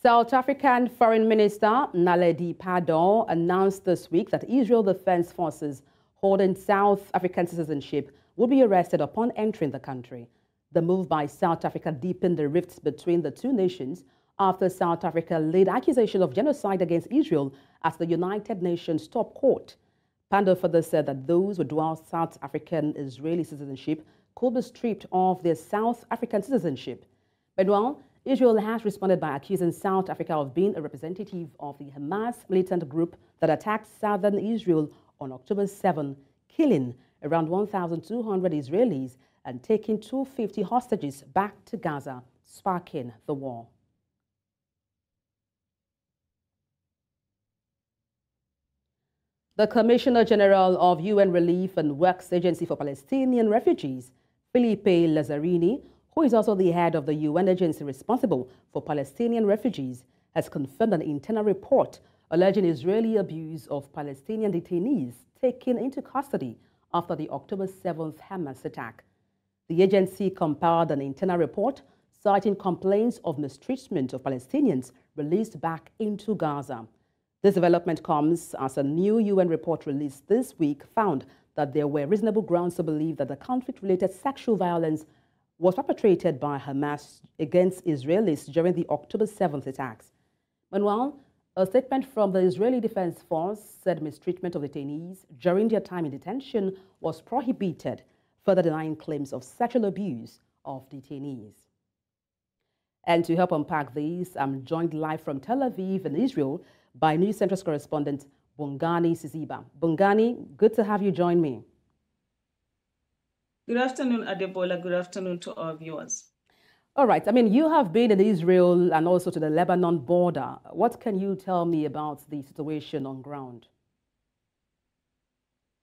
South African Foreign Minister Naledi Pandor announced this week that Israel Defense Forces holding South African citizenship will be arrested upon entering the country. The move by South Africa deepened the rifts between the two nations after South Africa laid accusation of genocide against Israel at the United Nations top court. Pandor further said that those with dual South African Israeli citizenship could be stripped of their South African citizenship. Meanwhile, Israel has responded by accusing South Africa of being a representative of the Hamas militant group that attacked southern Israel on October 7, killing around 1,200 Israelis and taking 250 hostages back to Gaza, sparking the war. The Commissioner General of UN Relief and Works Agency for Palestinian Refugees, Philippe Lazarrini, who is also the head of the UN agency responsible for Palestinian refugees, has confirmed an internal report alleging Israeli abuse of Palestinian detainees taken into custody after the October 7th Hamas attack. The agency compiled an internal report citing complaints of mistreatment of Palestinians released back into Gaza. This development comes as a new UN report released this week found that there were reasonable grounds to believe that the conflict-related sexual violence was perpetrated by Hamas against Israelis during the October 7th attacks. Meanwhile, a statement from the Israeli Defense Force said mistreatment of detainees during their time in detention was prohibited, further denying claims of sexual abuse of detainees. And to help unpack this, I'm joined live from Tel Aviv in Israel by News Center's correspondent Bongani Siziba. Bongani, good to have you join me. Good afternoon, Adebola. Good afternoon to our viewers. All right. I mean, you have been in Israel and also to the Lebanon border. What can you tell me about the situation on ground?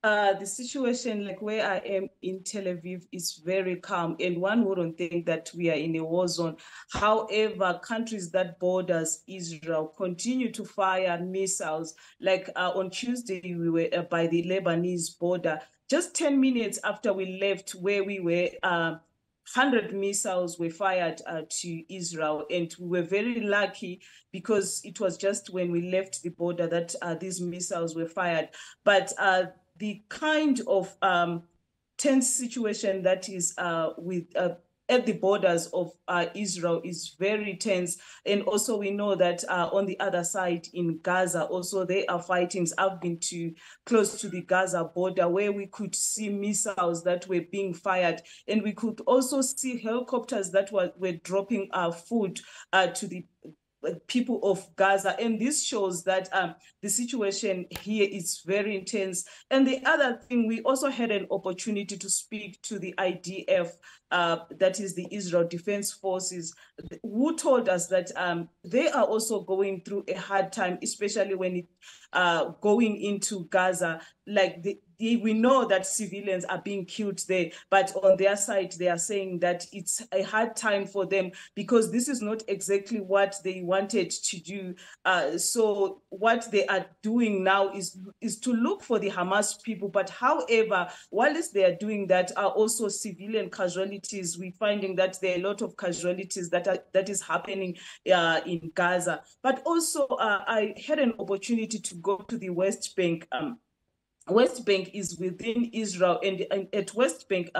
The situation, like where I am in Tel Aviv, is very calm, and one wouldn't think that we are in a war zone. However, countries that borders Israel continue to fire missiles. Like on Tuesday, we were by the Lebanese border. Just 10 minutes after we left where we were, 100 missiles were fired to Israel, and we were very lucky because it was just when we left the border that these missiles were fired. But the kind of tense situation that is with at the borders of Israel is very tense. And also we know that on the other side in Gaza, also they are fighting. I've been close to the Gaza border where we could see missiles that were being fired. And we could also see helicopters that were dropping food to the people of Gaza. And this shows that the situation here is very intense. And the other thing, we also had an opportunity to speak to the IDF, that is the Israel Defense Forces, who told us that they are also going through a hard time, especially when going into Gaza. Like we know that civilians are being killed there, but on their side, they are saying that it's a hard time for them because this is not exactly what they wanted to do. So what they are doing now is to look for the Hamas people. But however, whilst they are doing that, are also civilian casualties. We're finding that there are a lot of casualties that is happening in Gaza. But also, I had an opportunity to go to the West Bank. West Bank is within Israel, and at West Bank,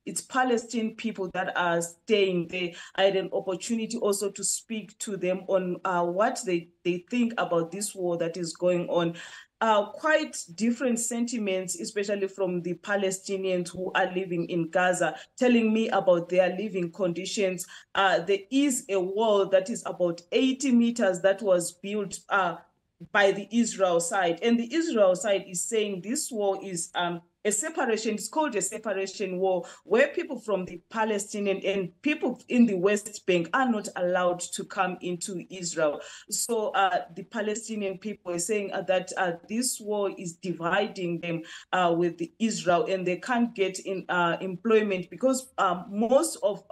it's Palestinian people that are staying there. I had an opportunity also to speak to them on what they think about this war that is going on. Quite different sentiments, especially from the Palestinians who are living in Gaza, telling me about their living conditions. There is a wall that is about 80 meters that was built by the Israel side. And the Israel side is saying this war is a separation, it's called a separation war, where people from the Palestinian and people in the West Bank are not allowed to come into Israel. So the Palestinian people are saying that this war is dividing them with the Israel, and they can't get in employment because most of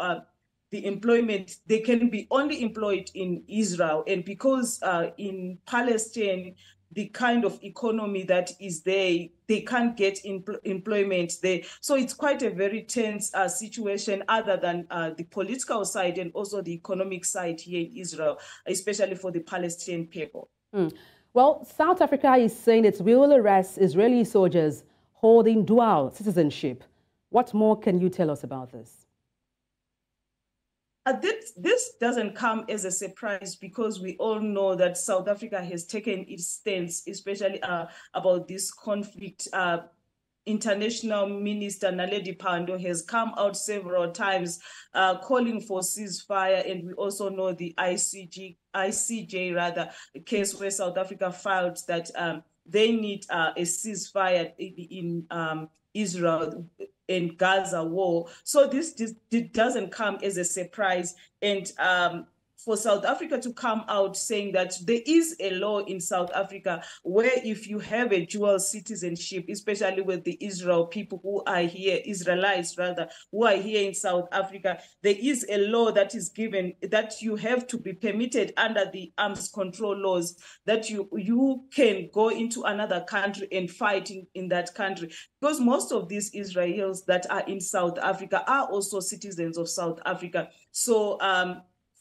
the employment, they can be only employed in Israel. And because in Palestine, the kind of economy that is there. They can't get employment there. So it's quite a very tense situation, other than the political side and also the economic side here in Israel, especially for the Palestinian people. Well, South Africa is saying it will arrest Israeli soldiers holding dual citizenship. What more can you tell us about this? This doesn't come as a surprise, because we all know that South Africa has taken its stance, especially about this conflict. International Minister Naledi Pandor has come out several times calling for ceasefire, and we also know the ICJ rather, case where South Africa filed that they need a ceasefire in Israel and Gaza war. So this doesn't come as a surprise. And for South Africa to come out saying that there is a law in South Africa where if you have a dual citizenship, especially with the Israel people who are here, Israelites rather, who are here in South Africa, there is a law that is given that you have to be permitted under the arms control laws, that you can go into another country and fight in that country. Because most of these Israelis that are in South Africa are also citizens of South Africa. So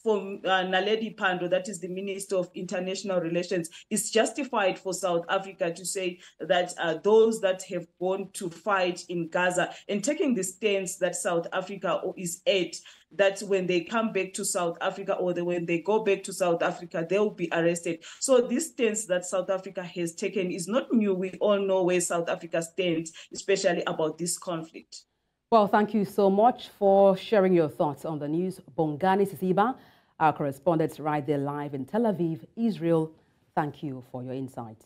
for Naledi Pandor, that is the Minister of International Relations, it's justified for South Africa to say that those that have gone to fight in Gaza and taking the stance that South Africa is at, that when they come back to South Africa or when they go back to South Africa, they will be arrested. So this stance that South Africa has taken is not new. We all know where South Africa stands, especially about this conflict. Well, thank you so much for sharing your thoughts on the news. Bongani Sisiba, our correspondent right there live in Tel Aviv, Israel. Thank you for your insight.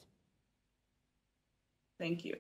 Thank you.